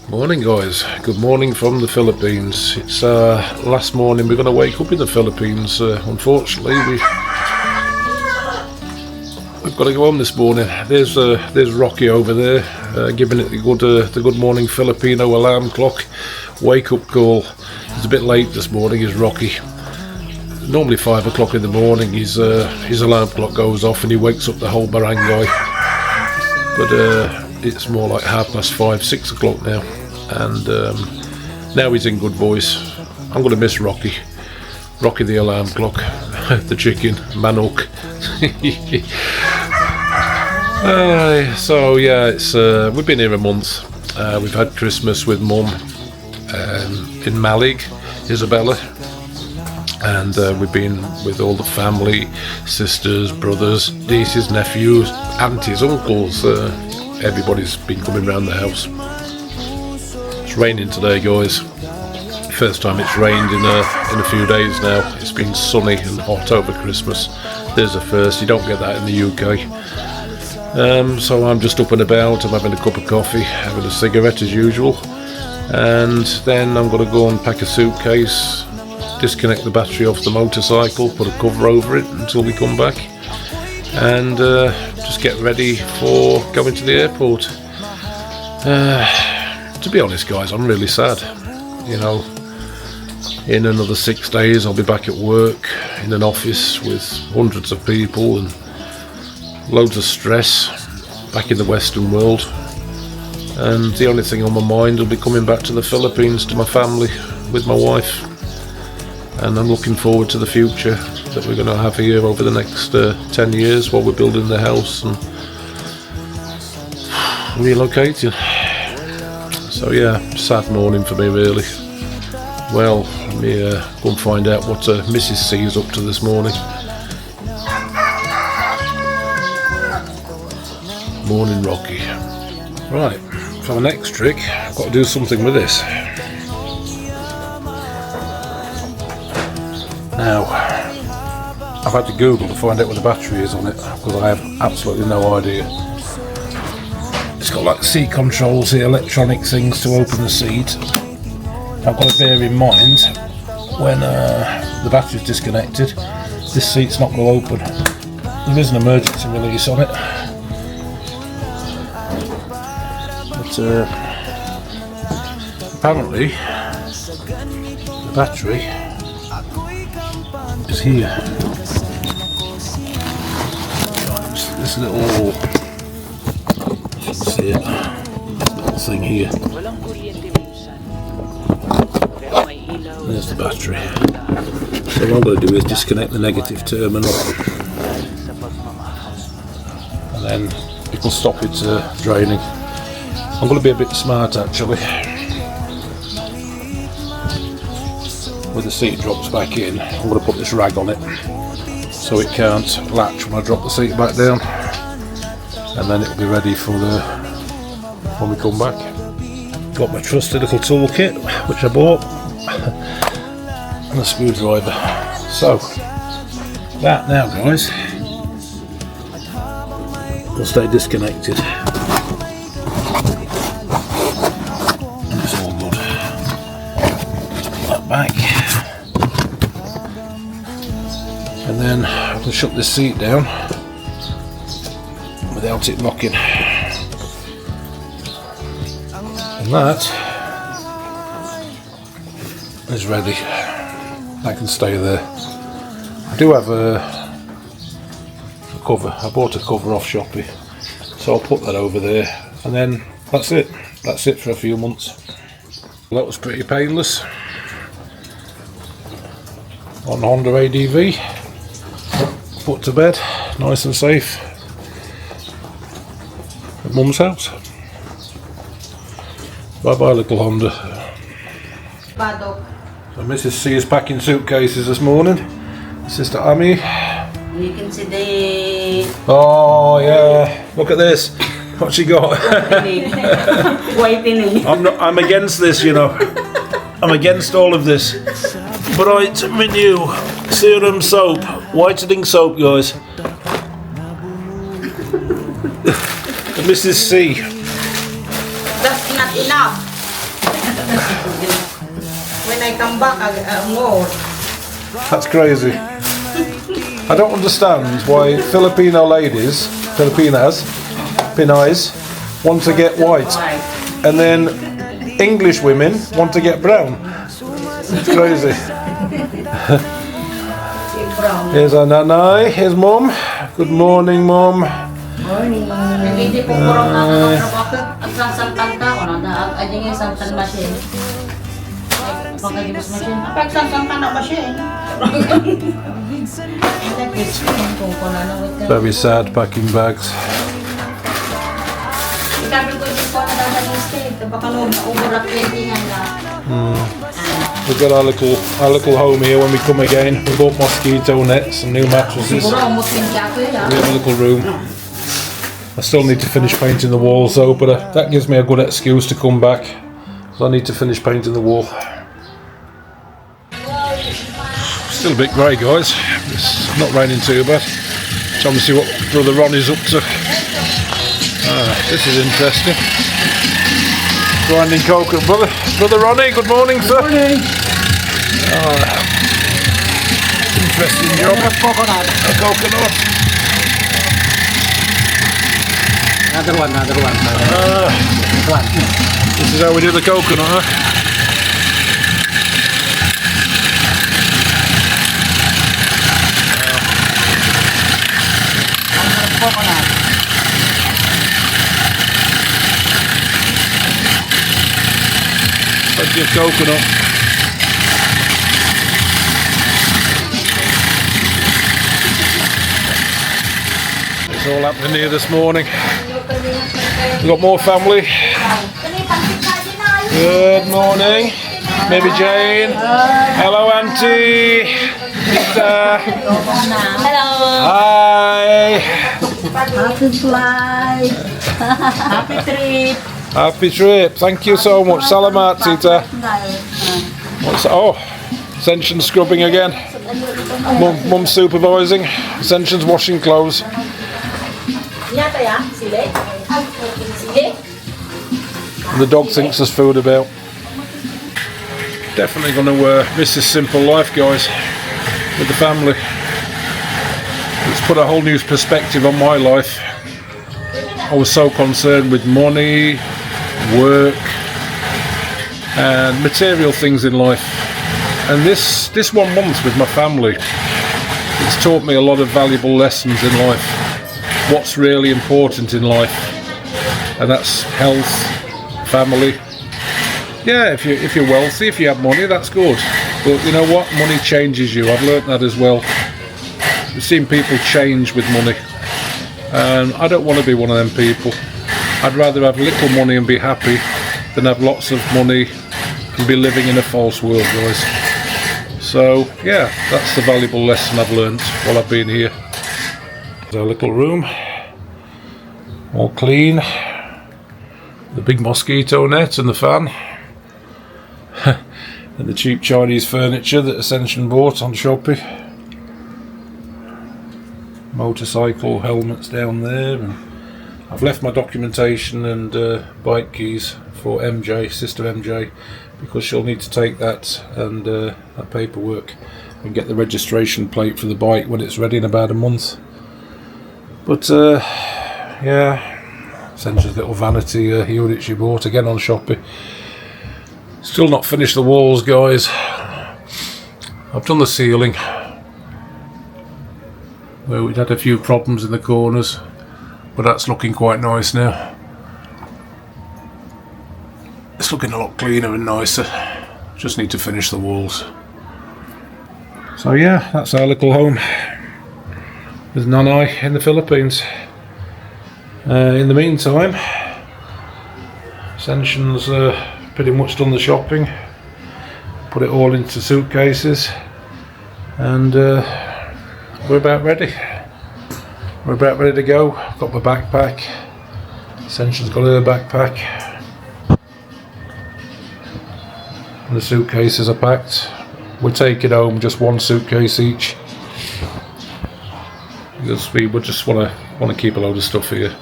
Morning guys, good morning from the Philippines. It's last morning we're going to wake up in the Philippines. Unfortunately we've got to go home this morning. There's Rocky over there giving it the good morning Filipino alarm clock wake up call. It's a bit late this morning, is Rocky. Normally 5 o'clock in the morning his alarm clock goes off and he wakes up the whole barangay, but it's more like 5:30, 6 o'clock now, and now he's in good voice. I'm going to miss Rocky the alarm clock, the chicken, manuk. So yeah, it's we've been here a month. We've had Christmas with Mum in Laoag, Isabella, and we've been with all the family, sisters, brothers, nieces, nephews, aunties, uncles. Everybody's been coming round the house. It's raining today, guys. First time it's rained in a few days now. It's been sunny and hot over Christmas. There's a first. You don't get that in the UK. So I'm just up and about. I'm having a cup of coffee, having a cigarette as usual, and then I'm going to go and pack a suitcase, disconnect the battery off the motorcycle, put a cover over it until we come back, and just get ready for going to the airport. To be honest guys, I'm really sad. You know, in another 6 days I'll be back at work in an office with hundreds of people and loads of stress, back in the Western world, and the only thing on my mind will be coming back to the Philippines, to my family, with my wife. And I'm looking forward to the future that we're going to have here over the next 10 years while we're building the house and relocating. So yeah, sad morning for me really. Well, let me go and find out what Mrs. C is up to this morning. Morning Rocky. Right, for the next trick I've got to do something with this. Now, I've had to Google to find out where the battery is on it, because I have absolutely no idea. It's got like seat controls here, electronic things to open the seat. I've got to bear in mind, when the battery's disconnected, this seat's not going to open. There is an emergency release on it. But apparently, the battery is here. This little, see it, little thing here. There's the battery. So what I'm going to do is disconnect the negative terminal, and then it will stop it draining. I'm going to be a bit smart actually. When the seat drops back in, I'm going to put this rag on it so it can't latch when I drop the seat back down, and then it'll be ready for when we come back. Got my trusty little toolkit which I bought, and a screwdriver. So that now guys will stay disconnected. And it's all good. Put that back. And then I can shut this seat down without it knocking. And that is ready. That can stay there. I do have a cover. I bought a cover off Shopee, so I'll put that over there, and then that's it. That's it for a few months. Well, that was pretty painless. On Honda ADV. Put to bed, nice and safe, at Mum's house. Bye bye little Honda. So Mrs. C is packing suitcases this morning. Sister Amy. You can see the... Oh yeah, look at this. What she got? Whitening. I'm against this, you know. I'm against all of this. Bright Renew Serum Soap. Whitening soap, guys. Mrs. C. That's not enough. When I come back, more. That's crazy. I don't understand why Filipino ladies, Filipinas, Pinays, want to get white, and then English women want to get brown. It's crazy. Here's our nanay, here's mum. Good morning, mum. Morning. Hindi po kurang nakakarabakat at sasaltan ka o na aja nga saltan machine. Pagkadimas machine. Apag saltan na machine. Very sad packing bags. Ikabi ko ito na daw sa state. Baka no uburak yan na. We've got our little home here when we come again. We bought mosquito nets and new mattresses. We have a little room. I still need to finish painting the walls though, but that gives me a good excuse to come back. So I need to finish painting the wall. Still a bit grey, guys. It's not raining too bad. Time to see what Brother Ronnie's up to. This is interesting. Grinding coconut, brother Ronnie. Good morning, sir. Good morning. Interesting job. A coconut. Another one. This is how we do the coconut, huh? Coconut. Plenty of coconut. It's all happening here this morning. We've got more family. Good morning. Maybe Jane. Hello, Auntie. Hello. Hi. Happy flight. Happy trip. Happy trip. Thank you so much. Salamat, Tita. Ascension's scrubbing again. Mum's supervising. Ascension's washing clothes. And the dog thinks there's food about. Definitely going to miss this simple life, guys, with the family. It's put a whole new perspective on my life. I was so concerned with money, work, and material things in life. And this 1 month with my family, it's taught me a lot of valuable lessons in life. What's really important in life, and that's health, family. Yeah, if you're wealthy, if you have money, that's good. But you know what? Money changes you. I've learnt that as well. I've seen people change with money, and I don't want to be one of them people. I'd rather have little money and be happy than have lots of money and be living in a false world, guys. So yeah, that's the valuable lesson I've learnt while I've been here. There's our little room, all clean. The big mosquito net and the fan. And the cheap Chinese furniture that Ascension bought on Shopee. Motorcycle helmets down there. And I've left my documentation and bike keys for MJ, sister MJ, because she'll need to take that and that paperwork and get the registration plate for the bike when it's ready in about a month. But yeah, Ascension's little vanity unit she bought again on Shopee. Still not finished the walls, guys. I've done the ceiling, where we'd had a few problems in the corners, but that's looking quite nice now. It's looking a lot cleaner and nicer. Just need to finish the walls. So yeah, that's our little home with Nanay in the Philippines. In the meantime, Ascension's pretty much done the shopping, put it all into suitcases, and we're about ready. We're about ready to go. Got my backpack. Ascension's got her backpack. And the suitcases are packed. We're taking home just one suitcase each, because we would just want to keep a load of stuff here.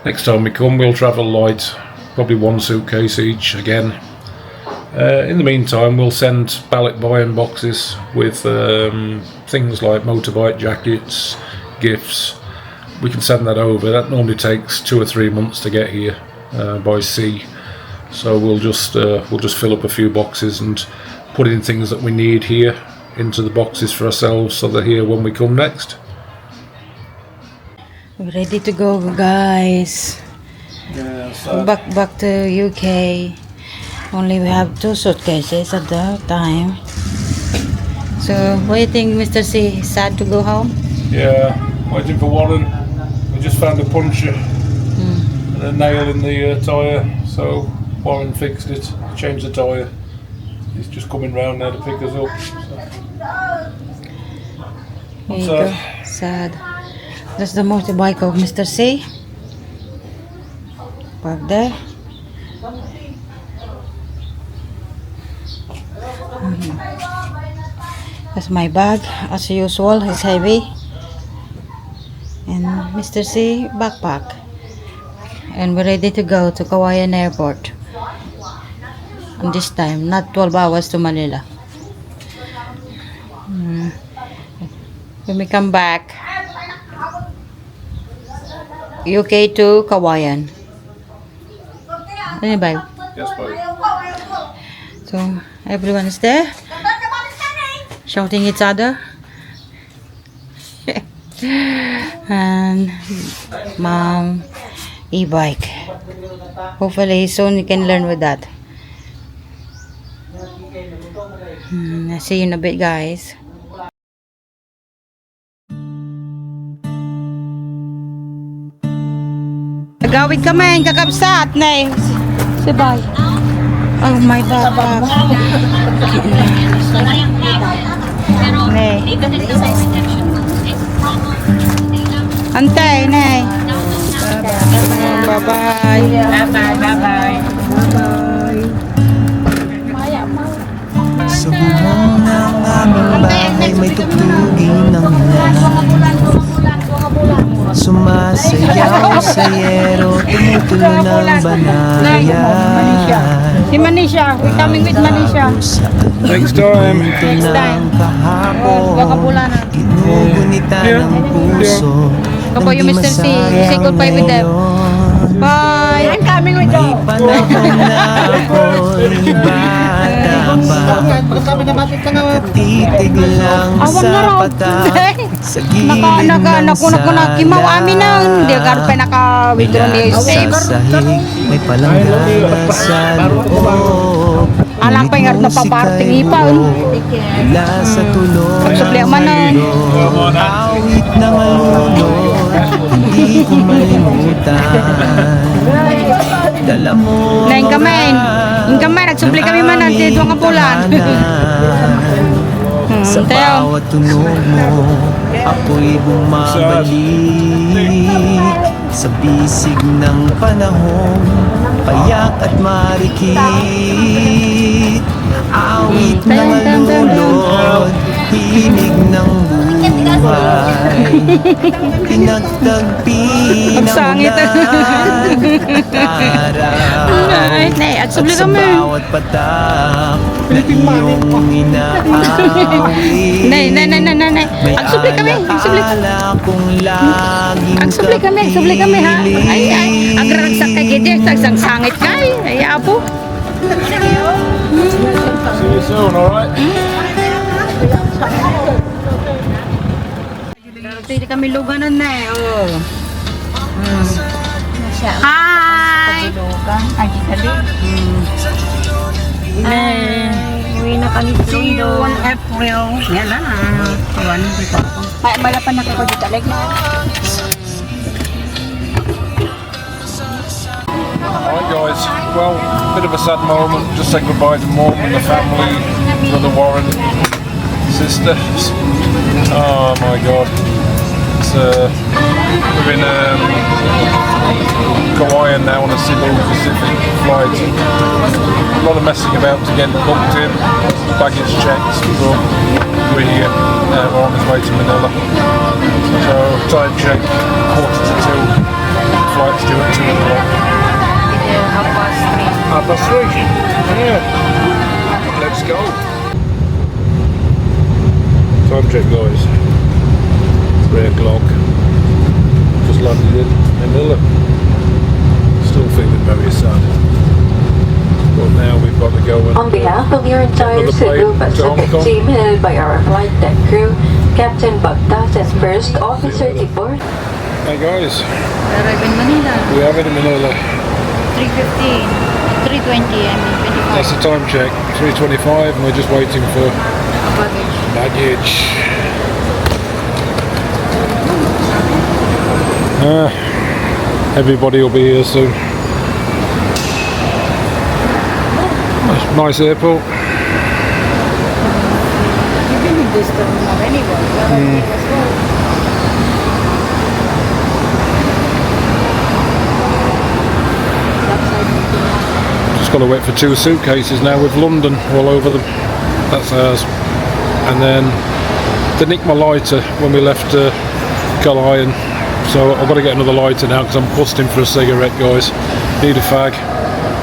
Next time we come, we'll travel light. Probably one suitcase each again. In the meantime, we'll send ballot buying boxes with things like motorbike jackets, gifts. We can send that over. That normally takes 2 or 3 months to get here by sea. So we'll just fill up a few boxes and put in things that we need here into the boxes for ourselves, so they're here when we come next. We're ready to go, guys. Yeah, so Back to UK. Only we have 2 suitcases at the time. So what do you think, Mr. C? Sad to go home? yeah, waiting for Warren. We just found a puncture and a nail in the tyre, so Warren fixed it, changed the tyre. He's just coming round now to pick us up. There you go. Sad. That's the motorbike of Mr. C. Park there. That's my bag, as usual. It's heavy. And Mr. C backpack. And we're ready to go to Calaab Airport. And this time, not 12 hours to Manila. When we come back, UK to Calaab. Ano ba? Yes, babe. So everyone is there, shouting each other. And mom e-bike. Hopefully soon you can learn with that. I'll see you in a bit, guys. Gawid kami, kakabsat na Sabay. Oh my backpack. Ne. Antay, ne. Bye-bye. Bye-bye. Sa bubong ng aming bahay may tugtugin ng sumasayaw sa yero, tumutulo ng banayan. Si Manisha, we're coming with Manisha. Next time. Next time. Kahapon, ginugunita ng puso. Kapag yung Mr. C, say goodbye with them. Bye! I'm coming with you. May panahon na ako'y bata pa, katitig lang sa patak, sa gilid ng sala, kimaw amin na, hindi ka pa naka-withdraw niya yung save. sa sahig, may palanggana sa loob. Alang pa yung na paparting ipa. Mula sa tuloy, Pagsupli ang manon. awit ng alulod, hindi ko malimutan. Dala mo Naing kamay. Yung kamay, nagsupli kami manon. Tidwang kapulan. Sa Tayo. bawat tunog mo, ako'y bumabalik sa bisig ng panahon, payak at marikit. Awit ng alulod, himig ng buhay, pinagtagpi ng Magsangit. ulan at araw. Nay, at At subli sa kami. bawat patak na iyong inaawit, Nay. may Agsupli kami. Agsupli. alaala kong laging Agsupli kami ha. Ay. Agraragsak kay Gide. Tagsang sangit kay. Ay, apo. See you soon, alright? Pwede kami luganan na eh. Oh. Hi! Ay, dali. Uwi na kami See you on April. Yan na. Malapan na ako dito. Like na. Alright guys, well, bit of a sad moment. Just say goodbye to Mum and the family, brother Warren, sisters. Oh my god. It's we're in Kauai now on a Cebu Pacific flight. A lot of messing about to get booked in, baggage checks, but we're here. We're on his way to Manila. So time check, 1:45. Flight's due at 2 o'clock. 3:30. Yeah. Time check, guys. 3 o'clock. Just landed in Manila. Still feeling very sad. But now we've got to go and On behalf of your entire Cebu Pacific team, headed by our flight deck crew, Captain Bagtas as first officer deport. Hey guys, Arrive in Manila. we have it in Manila. 3:15. 3:20, I mean 25. That's the time check. 3:25, and we're just waiting for baggage. Everybody will be here soon. Nice airport. You've been in this terminal anyway. As well. Just got to wait for 2 suitcases now with London all over them. That's ours. And then they nicked my lighter when we left Calayab, so I've got to get another lighter now because I'm busting for a cigarette, guys. Need a fag.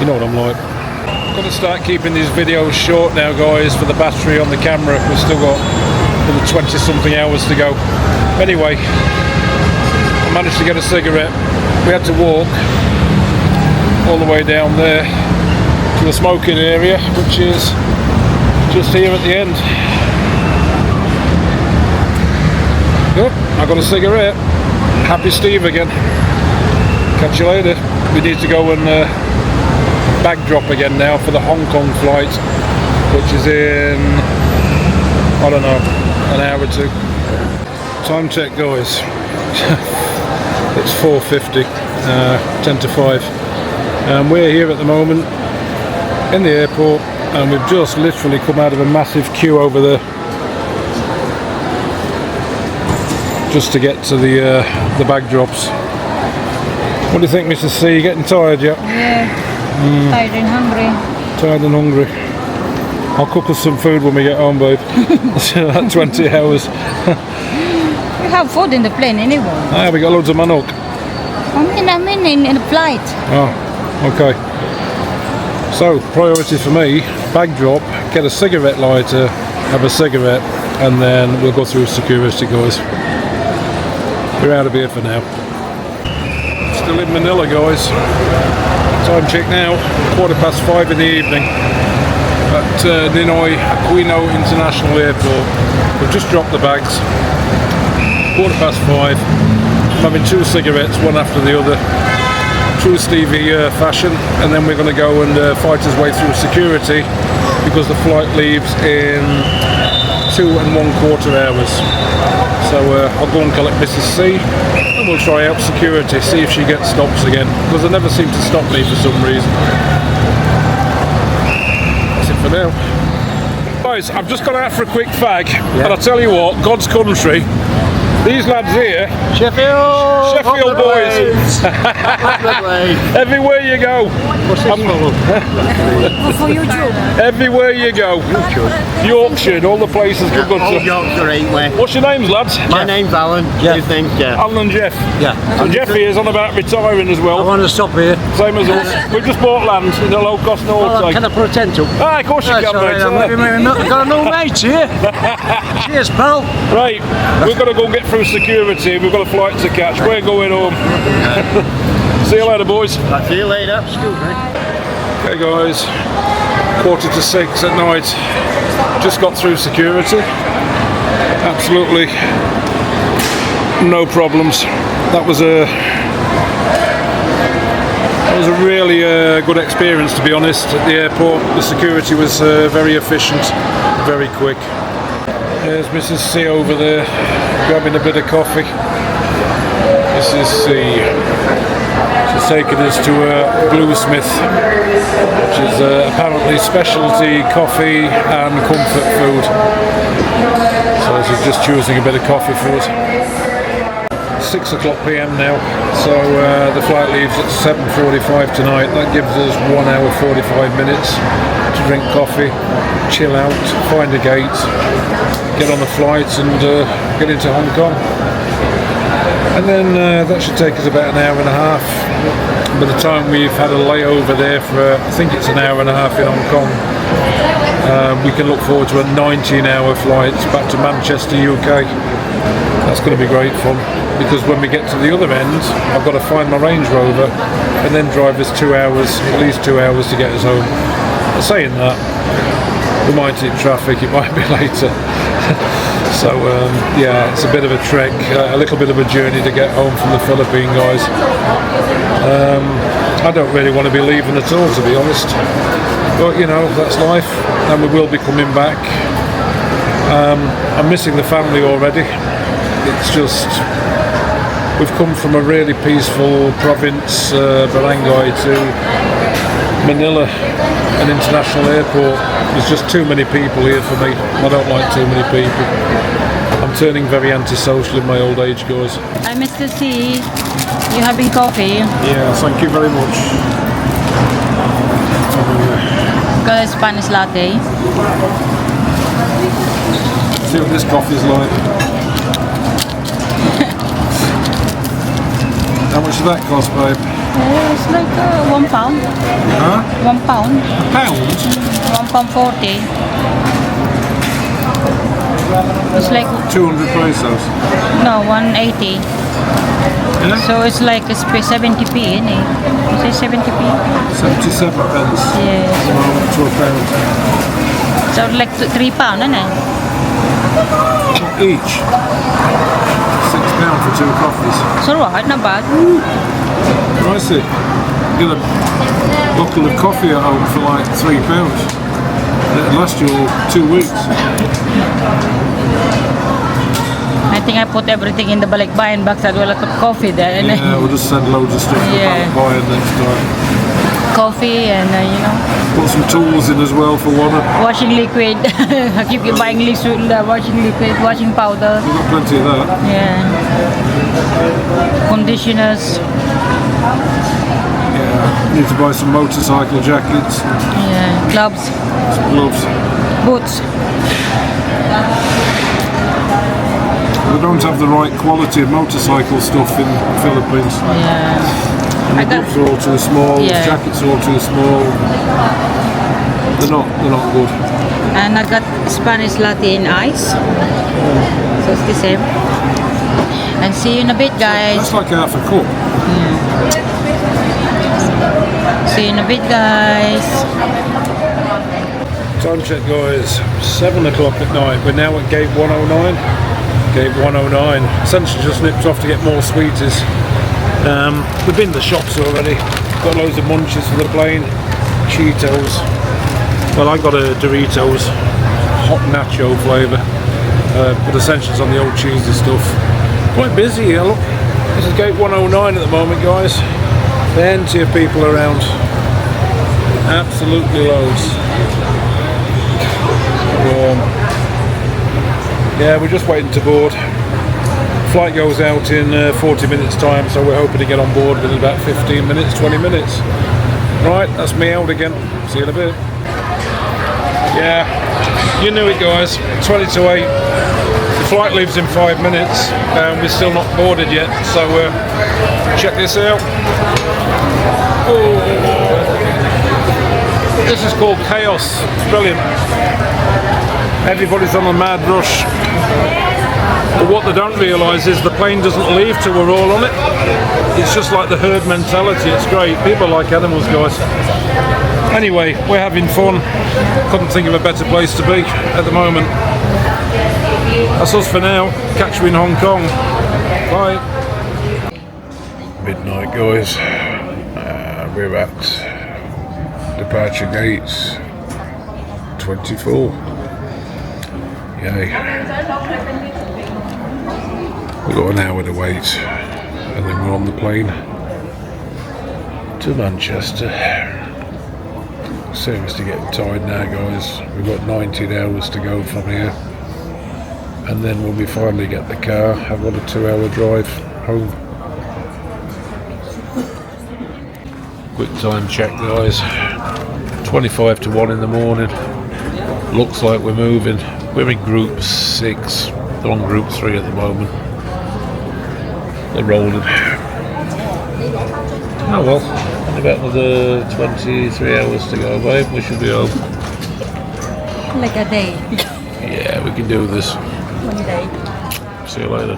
You know what I'm like. I'm going to start keeping these videos short now, guys, for the battery on the camera. We've still got another 20 something hours to go. Anyway, I managed to get a cigarette. We had to walk all the way down there to the smoking area, which is just here at the end. Yep, I got a cigarette. Happy Steve again. Catch you later. We need to go and bag drop again now for the Hong Kong flight, which is in, I don't know, an hour or 2. Time check, guys. It's 4:50, 10 to 5. We're here at the moment in the airport, and we've just literally come out of a massive queue over there just to get to the bag drops. What do you think, Mrs. C? You getting tired yet? Yeah. Tired and hungry. Tired and hungry. I'll cook us some food when we get home, babe. That's 20 hours. We have food in the plane anyway. Ah, we got loads of manok. I mean in the flight. Oh, okay. So, priority for me, bag drop, get a cigarette lighter, have a cigarette, and then we'll go through security, guys. We're out of here for now. Still in Manila, guys. Time check now, 5:15 in the evening at Ninoy Aquino International Airport. We've just dropped the bags. 5:15. I'm having 2 cigarettes, one after the other. True Stevie fashion, and then we're going to go and fight his way through security because the flight leaves in 2 1/4 hours. So I'll go and collect Mrs. C and we'll try out security, see if she gets stops again, because they never seem to stop me for some reason. That's it for now. Guys, I've just gone out for a quick fag, and I tell you what, God's country, these lads here, Sheffield boys, everywhere you go. What's this For YouTube. Everywhere you go. Yorkshire and all the places we've got Old to. Yorkshire ain't we? What's your names, lads? My name's Alan. His name's Jeff. Alan and Jeff. Yeah. And Jeff here is on about retiring as I well. want to stop here. Same as us. We've just bought land in a low cost Norte. Can I put a tent up? Ah, of course you can, mate. I've got a new mate here. Cheers, pal. Right, we've got to go and get through security. We've got a flight to catch. We're going home. See you later, boys. I'll see you later. Excuse me. Okay, guys. 5:45 at night. Just got through security. Absolutely no problems. That was a really good experience, to be honest. At the airport, the security was very efficient, very quick. There's Mrs. C over there, grabbing a bit of coffee. Mrs. C. She's taken us to a Bluesmith, which is apparently specialty coffee and comfort food. So she's just choosing a bit of coffee for us. 6 o'clock PM now, so the flight leaves at 7:45 tonight. That gives us 1 hour 45 minutes to drink coffee, chill out, find a gate, get on the flight and get into Hong Kong. And then that should take us about an hour and a half. By the time we've had a layover there for, I think it's an hour and a half in Hong Kong, we can look forward to a 19-hour flight back to Manchester, UK. That's going to be great fun, because when we get to the other end, I've got to find my Range Rover and then drive us 2 hours, at least 2 hours to get us home. But saying that, we might hit traffic, it might be later. So yeah, it's a bit of a trek, a little bit of a journey to get home from the Philippine guys. I don't really want to be leaving at all, to be honest. But you know, that's life, and we will be coming back. I'm missing the family already. It's just, we've come from a really peaceful province, Barangay, to Manila, an international airport. There's just too many people here for me. I don't like too many people. I'm turning very antisocial in my old age, guys. Hi, Mr. C. You having coffee? Yeah, thank you very much. Got a Spanish latte. See what this coffee's like. How much does that cost, babe? It's like £1. Huh? £1. A pound? £1.40. It's like 200 pesos. no 180. Yeah? So it's like 70p, isn't it? You say 70p? 77 pence. Yes. To a pound. So like £3, isn't it? Each. £6 for 2 coffees. It's alright, not bad. Pricey. Get a bottle of coffee at home for like £3. It'll last you all 2 weeks. I think I put everything in the balikbayan box as well. I put coffee there. And Yeah, we'll just send loads of stuff to Yeah. buy next time. coffee and you know, Put some tools in as well for one. washing liquid. I keep buying liquid, washing liquid, washing powder. We've got plenty of that. Yeah. Conditioners. Yeah. Need to buy some motorcycle jackets, Yeah. Gloves. some gloves. Boots. We don't have the right quality of motorcycle stuff in the Philippines. Yeah. And I the got- gloves are all too small, Yeah. the jackets are all too small. They're not good. And I got Spanish latte in ice. So it's the same. And see you in a bit, guys. That's like half a cup. See you in a bit, guys. Time check, guys. 7 o'clock at night. We're now at gate 109. Gate 109. Essentially just nipped off to get more sweeties. We've been to the shops already. Got loads of munchies for the plane. Cheetos. Well, I got a Doritos hot nacho flavour. But essentially it's on the old cheesy stuff. Quite busy here, look. This is gate 109 at the moment, guys. Plenty of people around. Absolutely loads. Yeah, we're just waiting to board. Flight goes out in 40 minutes time, so we're hoping to get on board within about 15 minutes, 20 minutes. Right, that's me out again. See you in a bit. Yeah, you knew it, guys. 20 to 8. The flight leaves in 5 minutes, and we're still not boarded yet, so check this out. Oh. This is called chaos. It's brilliant. Everybody's on a mad rush. But what they don't realise is the plane doesn't leave till we're all on it. It's just like the herd mentality. It's great. People are like animals, guys. Anyway, we're having fun. Couldn't think of a better place to be at the moment. That's us for now. Catch you in Hong Kong. Bye. Midnight, guys. We're at departure gates 24. Yay. We've got an hour to wait and then we're on the plane to Manchester. Seriously getting tired now, guys. We've got 19 hours to go from here, and then when we finally get the car, I've got a 2-hour drive home. Quick time check, guys. 25 to 1 in the morning. Looks like we're moving. We're in group 6. They're on group 3 at the moment. They're rolling. Oh well, only about another 23 hours to go, babe. We should be home. Like a day. Yeah, we can do this. One day. See you later.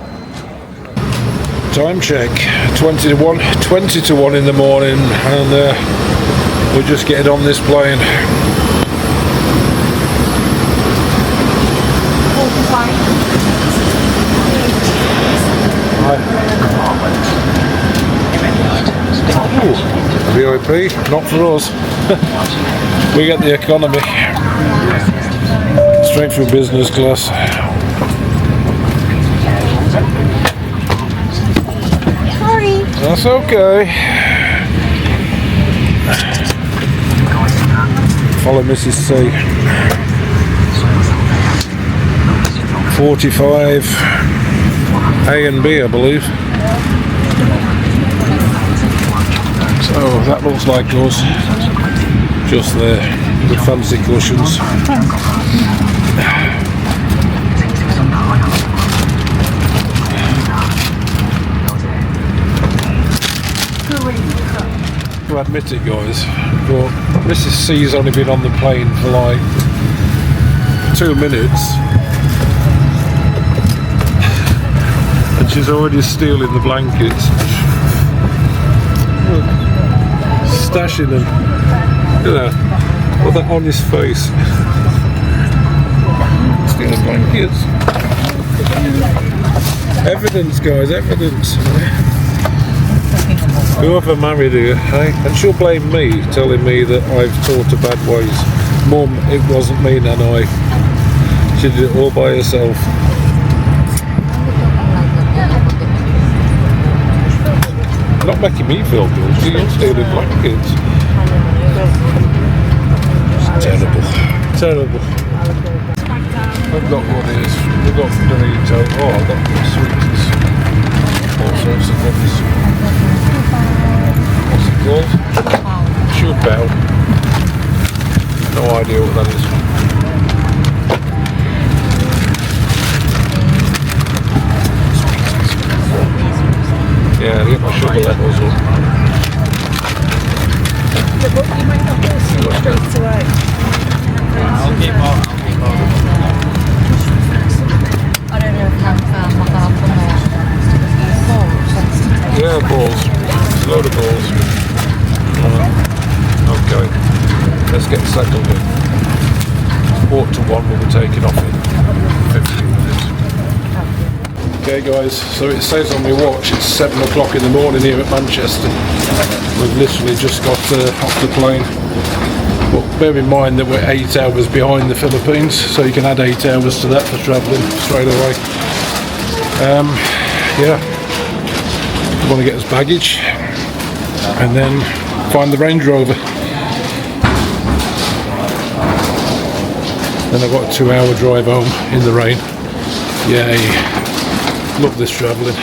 Time check, 20 to 1 in the morning, and we're just getting on this plane. VIP, not for us. We get the economy. Straight through business class. Sorry. That's okay. Follow Mrs. C. 45 A and B, I believe. So that looks like us, just there, with fancy cushions. To admit it, guys, but Mrs. C's only been on the plane for like 2 minutes, and she's already stealing the blankets. Stashing them, you know, with that on his face. Stealing blankets. Evidence, guys, evidence. Whoever married her, eh? And she'll blame me, telling me that I've taught her bad ways. Mum, it wasn't me, Nanai. She did it all by herself. Not making me feel guilty, you're stealing blankets. It's terrible. Terrible. We've got what it is. We've got Dorito. Oh, I've got sweeties. All sorts of things. What's it called? Chupao. No idea what that is. Yeah, get my sugar levels up. You might not go straight away. I'll keep on. I don't know if Yeah, balls. It's a load of balls. Okay, let's get settled in. 1:45 we'll be taking off in 15 minutes. Okay guys, so it says on my watch it's 7 o'clock in the morning here at Manchester. We've literally just got off the plane. But bear in mind that we're 8 hours behind the Philippines, so you can add 8 hours to that for travelling straight away. Yeah, we want to get us baggage and then find the Range Rover. Then I've got a 2-hour drive home in the rain. Yay. Love this travelling.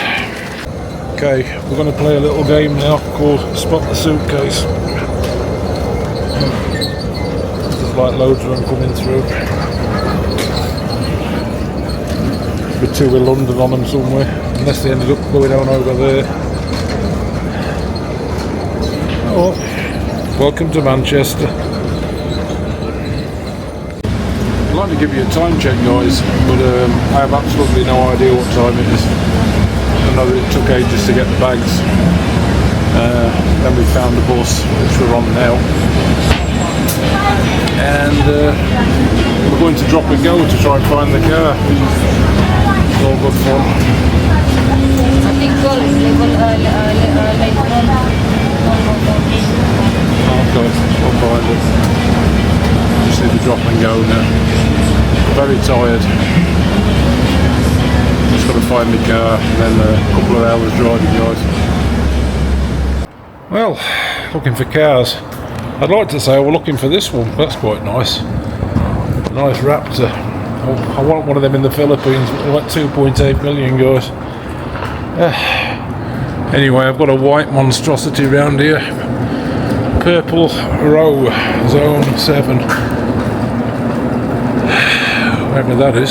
Okay, we're going to play a little game now called Spot the Suitcase. There's like loads of them coming through. With 2 in London on them somewhere, unless they ended up going on over there. Oh, welcome to Manchester. I'd like to give you a time check, guys, but I have absolutely no idea what time it is. I know that it took ages to get the bags. Then we found a bus, which we're on now. And we're going to drop and go to try and find the car. It's all good fun. I think goal is like Okay, we'll find it. Just need to drop and go now. Very tired. Just got to find the car and then a couple of hours driving, guys. Well, looking for cars. I'd like to say we're looking for this one. That's quite nice. A nice Raptor. I want one of them in the Philippines. They're like 2.8 million, guys. Anyway, I've got a white monstrosity around here. Purple row, zone 7. Whatever that is.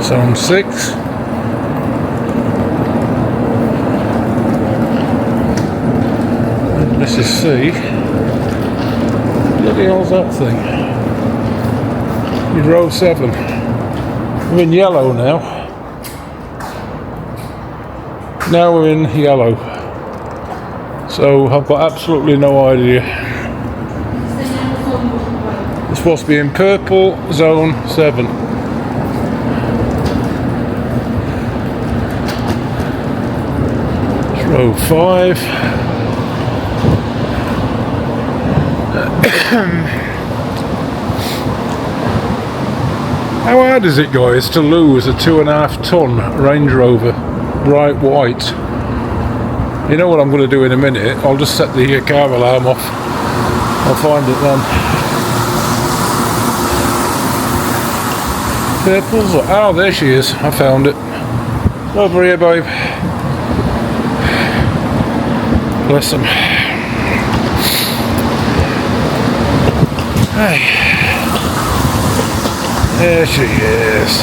Zone 6. This is C. Bloody hell's that thing? In row 7. We're in yellow now. Now we're in yellow. So I've got absolutely no idea. It's supposed to be in purple, zone 7. It's row 5. How hard is it, guys, to lose a 2.5 ton Range Rover bright white? You know what I'm going to do in a minute? I'll just set the car alarm off. I'll find it then. Purples. Oh, there she is. I found it. Over here, babe. Bless them. Hey. There she is.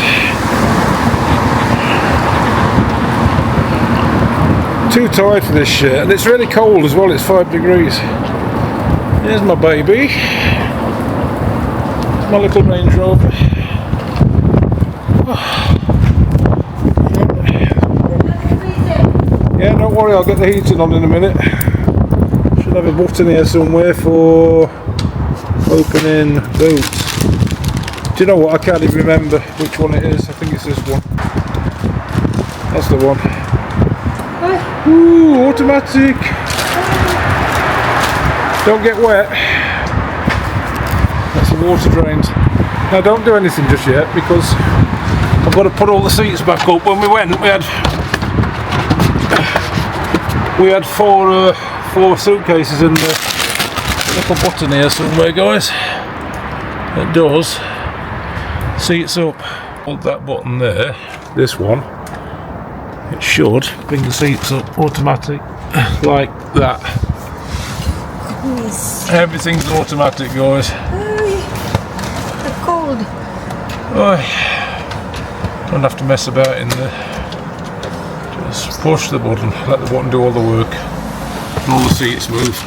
Too tired for this shit, and it's really cold as well. It's 5 degrees. Here's my baby, my little Range Rover. Yeah, don't worry, I'll get the heating on in a minute. Should have a button here somewhere for opening boots. Do you know what? I can't even remember which one it is. I think it's this one. That's the one. Ooh, automatic. Don't get wet. That's the water drains. Now don't do anything just yet, because I've got to put all the seats back up. When we went, we had four suitcases in the little button here somewhere, guys. It does. Seats up. Hold that button there. This one. It should bring the seats up automatic, like that. Yes. Everything's automatic, guys. They're cold. Oh, don't have to mess about in there. Just push the button, let the button do all the work, and all the seats move,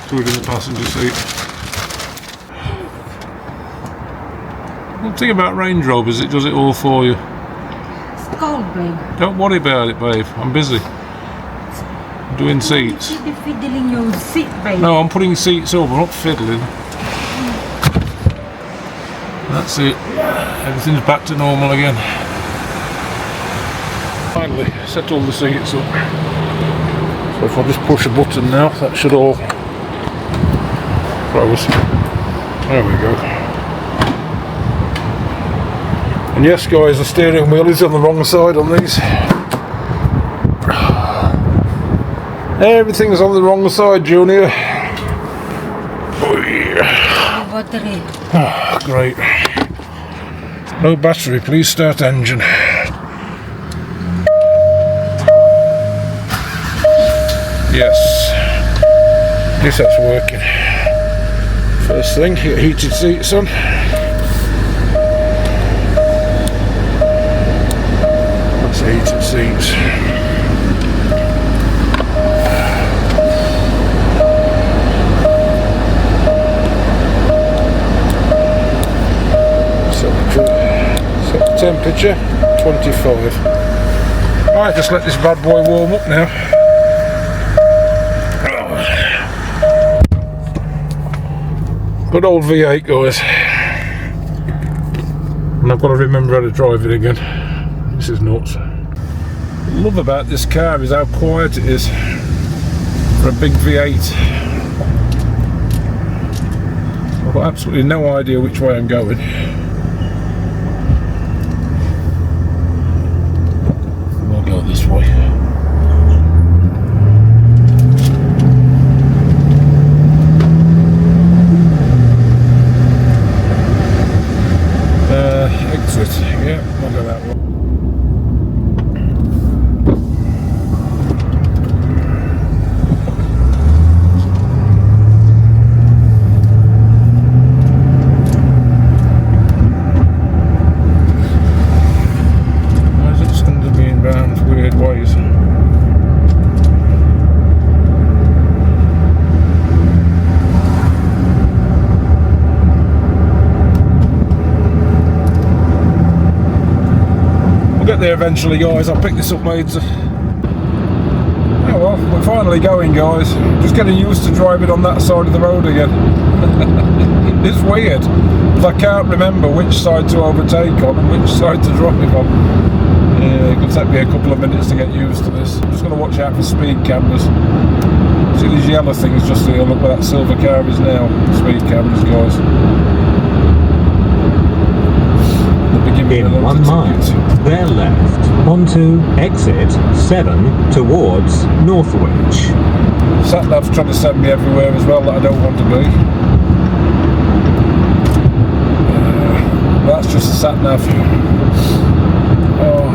including the passenger seat. One thing about Range Rovers, it does it all for you. It's cold, babe. Don't worry about it, babe. I'm busy. I'm doing seats. You should be fiddling your seat, babe. No, I'm putting seats up. I'm not fiddling. That's it. Everything's back to normal again. Finally, set all the seats up. So if I just push a button now, that should all close. There we go. And yes, guys, the steering wheel is on the wrong side on these. Everything's on the wrong side, Junior. Oh yeah. Battery. Oh, great. No battery, please start engine. Yes. Yes, that's working. First thing, get heated seats on. That's heated seats. Set the temperature, 25. Right, just let this bad boy warm up now. Good old V8, guys. And I've got to remember how to drive it again. This is nuts. What I love about this car is how quiet it is for a big V8. I've got absolutely no idea which way I'm going. We'll go this way. Exit. Yeah, we'll go that way. get there eventually, guys. I'll pick this up later. Oh well, we're finally going, guys. Just getting used to driving on that side of the road again. It's weird, because I can't remember which side to overtake on and which side to drive on. Yeah, it'll take me a couple of minutes to get used to this. I'm just going to watch out for speed cameras. See these yellow things just here? Look where that silver car is now. Speed cameras, guys. In 1 mile, bear left onto exit 7 towards Northwich. Sat nav's trying to send me everywhere as well that I don't want to be. That's just a sat nav. Oh,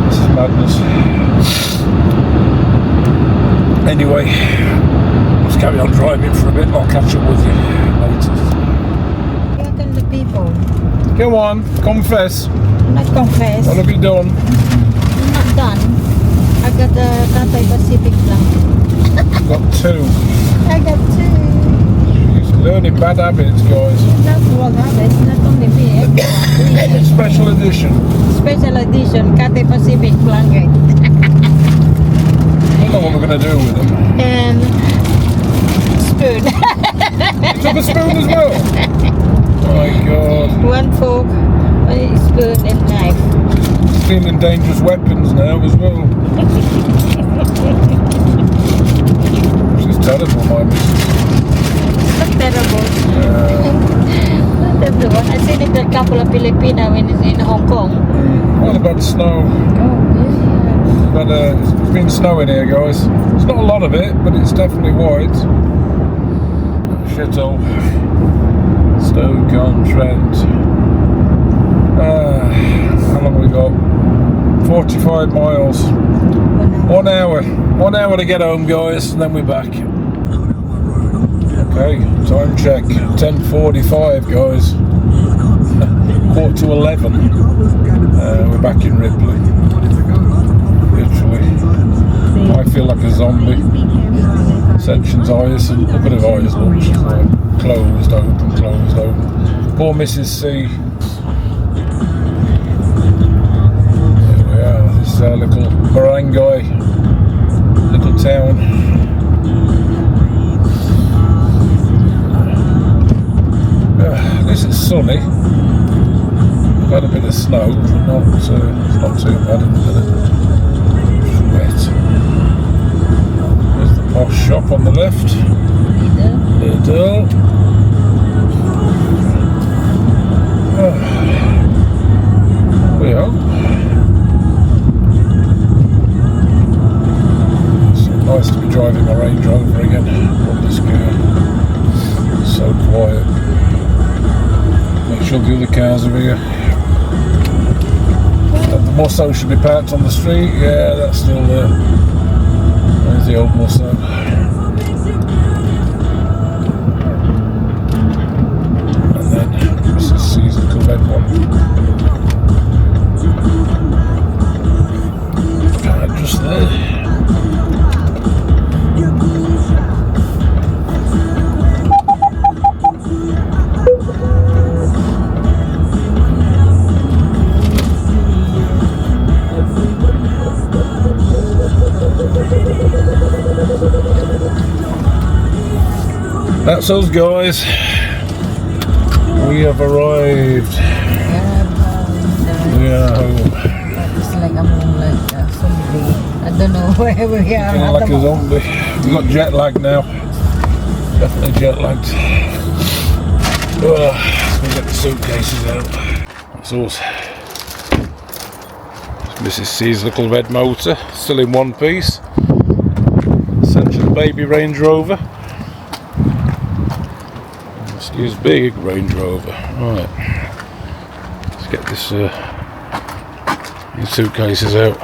this is madness. Anyway, let's carry on driving for a bit and I'll catch up with you later. Welcome the people. Go on, confess. Not confess. What have you done? I'm not done. I got the Cathay Pacific plan. Got 2. I got 2. She's learning bad habits, guys. Not one habit, not only me, everyone. Special edition. Special edition Cathay Pacific blanket. I don't know what we're going to do with them. And spoon. You took a spoon as well? Oh my god. 1 fork, 1 spoon and knife. Stealing dangerous weapons now as well. She's terrible, my missus. Not terrible. Not everyone. I seen it a couple of Filipina when it's in Hong Kong. What about snow? But it's been snowing here, guys. It's not a lot of it, but it's definitely white. Shithole. Stoke-on-Trent. How long have we got? 45 miles. 1 hour. 1 hour to get home, guys, and then we're back. Okay, time check. 10:45, guys. 10:45. We're back in Ripley. Literally. I feel like a zombie. Section's eyes, a bit of eyes, look. She's like closed open. Poor Mrs. C. There we are. This is our little barangay, little town. This is sunny. We've had a bit of snow, but it's not too bad in the minute. It's wet. There's the posh shop on the left. Little. We hope. It's so nice to be driving my Range Rover again on this girl. It's so quiet. Make sure the other cars are here. The Musso should be parked on the street. Yeah, that's still there. There's the old Musso. And then Mrs. C's little red one. Just there. That's us, guys. We have arrived. We are home. It's like I'm like a zombie. I don't know where we are. Feeling like a zombie. We've got jet lag now. Definitely jet lagged. Let's get the suitcases out. That's us. Mrs. C's little red motor, still in one piece. Essential baby Range Rover. His big Range Rover. Right, let's get this these suitcases out.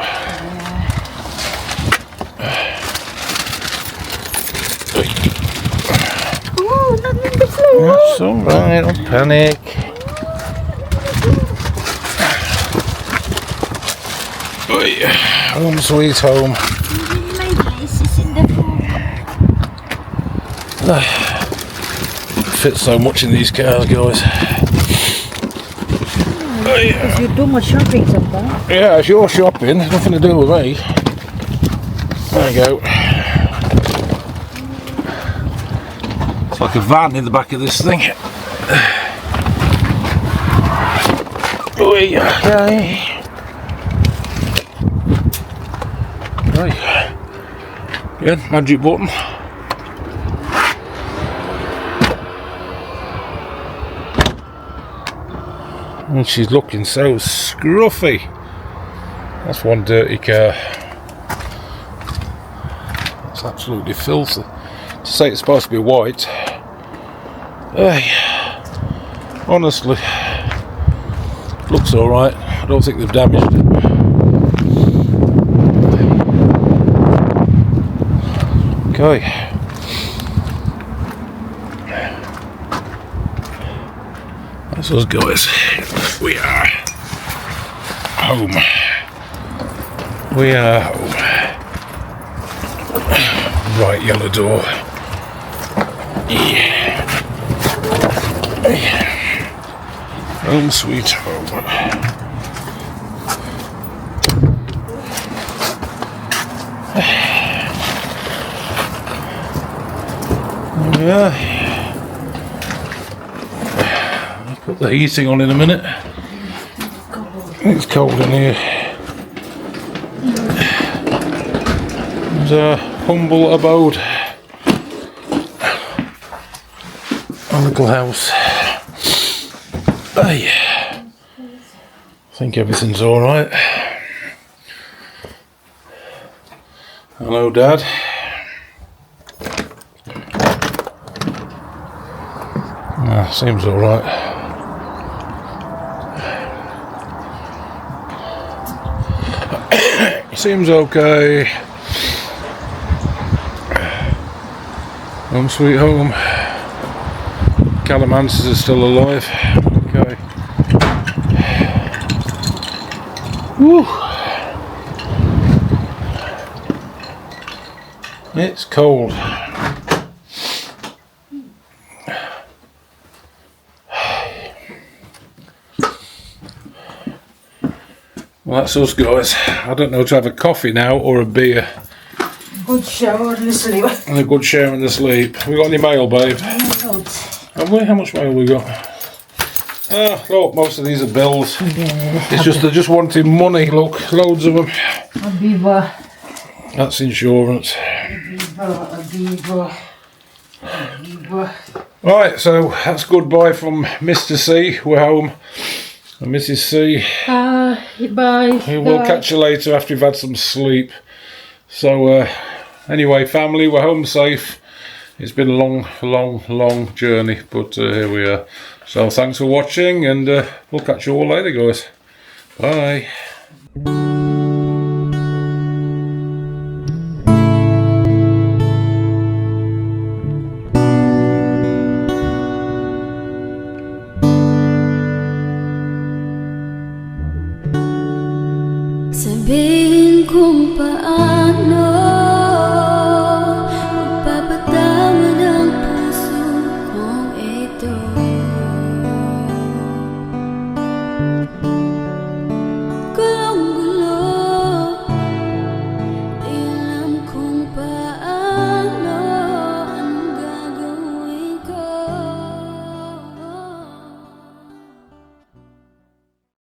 Oh, not in the floor. That's alright, don't panic. Home sweet home. My place is in the floor. Fits so much in these cars, guys. Because you do much shopping sometimes. Yeah, it's your shopping. It's nothing to do with me. There you go. It's like a van in the back of this thing. Okay. Right. Again, magic button. And she's looking so scruffy. That's one dirty car. It's absolutely filthy. To say it's supposed to be white. Hey, honestly, looks alright. I don't think they've damaged it. Okay. That's us guys. We are home. We are home. Right, yellow door. Yeah. Home sweet home. Yeah. I'll put the heating on in a minute. It's cold in here. There's a humble abode. A little house. Hey. I think everything's alright. Hello, Dad. Seems alright. Seems okay. Home sweet home. Calamances are still alive. Okay. Woo. It's cold. Well, that's us guys. I don't know to have a coffee now or a beer. Good shower and sleep. And a good share in the sleep. We got any mail, babe? Have we? How much mail we got? Ah, look, most of these are bills. Yeah. It's just they're just wanting money. Look, loads of them. Abiba. That's insurance. Abiba. Right, so that's goodbye from Mr. C. We're home. And Mrs. C. Bye. We'll catch you later after you've had some sleep. So, anyway, family, we're home safe. It's been a long journey, but here we are. So, thanks for watching, and we'll catch you all later, guys. Bye.